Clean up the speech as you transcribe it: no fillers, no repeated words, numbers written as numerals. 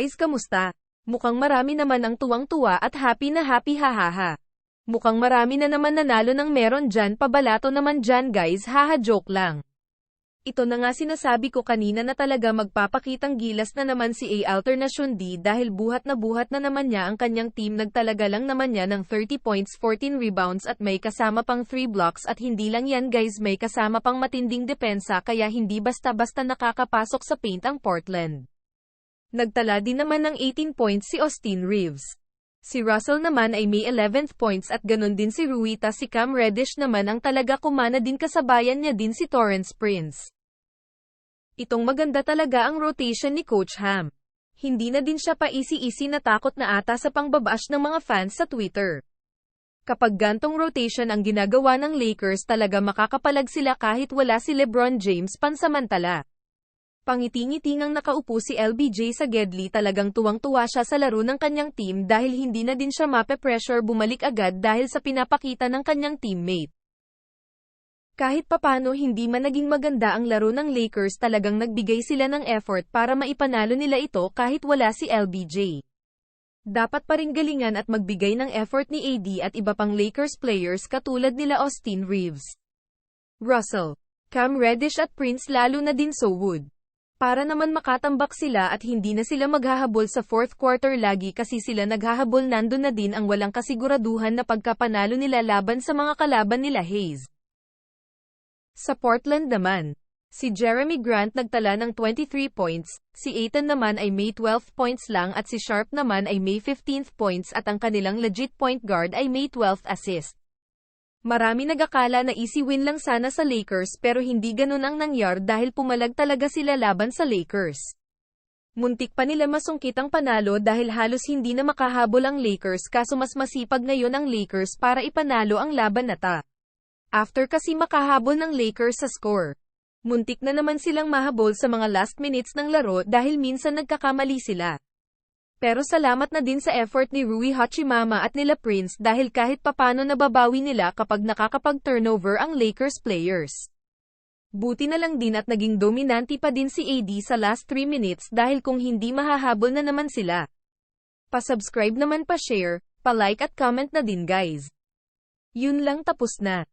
Guys, kamusta? Mukhang marami naman ang tuwang-tuwa at happy na happy, hahaha. Mukhang marami na naman nanalo ng meron dyan, pabalato naman dyan guys, haha, joke lang. Ito na nga sinasabi ko kanina na talaga magpapakitang gilas na naman si A Alternation D dahil buhat na naman niya ang kanyang team, nagtalaga lang naman niya ng 30 points, 14 rebounds at may kasama pang 3 blocks, at hindi lang yan guys, may kasama pang matinding depensa, kaya hindi basta-basta nakakapasok sa paint ang Portland. Nagtala din naman ng 18 points si Austin Reeves. Si Russell naman ay may 11th points at ganun din si Rui, si Cam Reddish naman ang talaga kumana din, kasabayan niya din si Torrance Prince. Itong maganda talaga ang rotation ni Coach Ham. Hindi na din siya paisi-isi natakot na ata sa pangbabash ng mga fans sa Twitter. Kapag gantong rotation ang ginagawa ng Lakers, talaga makakapalag sila kahit wala si LeBron James pansamantala. Pangiti-ngiting ang nakaupo si LBJ sa Gedli, talagang tuwang-tuwa siya sa laro ng kanyang team dahil hindi na din siya mape-pressure bumalik agad dahil sa pinapakita ng kanyang teammate. Kahit papano hindi man naging maganda ang laro ng Lakers, talagang nagbigay sila ng effort para maipanalo nila ito kahit wala si LBJ. Dapat pa ring galingan at magbigay ng effort ni AD at iba pang Lakers players katulad nila Austin Reeves, Russell, Cam Reddish at Prince, lalo na din So Wood. Para naman makatambak sila at hindi na sila maghahabol sa fourth quarter lagi, kasi sila naghahabol, nandun na din ang walang kasiguraduhan na pagkapanalo nila laban sa mga kalaban nila Hayes. Sa Portland naman, si Jeremy Grant nagtala ng 23 points, si Ayton naman ay may 12 points lang at si Sharp naman ay may 15th points at ang kanilang legit point guard ay may 12th assist. Marami nag-akala na easy win lang sana sa Lakers, pero hindi ganun ang nangyari dahil pumalag talaga sila laban sa Lakers. Muntik pa nila masungkit ang panalo dahil halos hindi na makahabol ang Lakers, kaso mas masipag ngayon ang Lakers para ipanalo ang laban na ta. After kasi makahabol ng Lakers sa score, muntik na naman silang mahabol sa mga last minutes ng laro dahil minsan nagkakamali sila. Pero salamat na din sa effort ni Rui Hachimura at nila Prince dahil kahit papano nababawi nila kapag nakakapag-turnover ang Lakers players. Buti na lang din at naging dominante pa din si AD sa last 3 minutes dahil kung hindi mahahabol na naman sila. Pa-subscribe naman, pa-share, pa-like at comment na din guys. Yun lang, tapos na.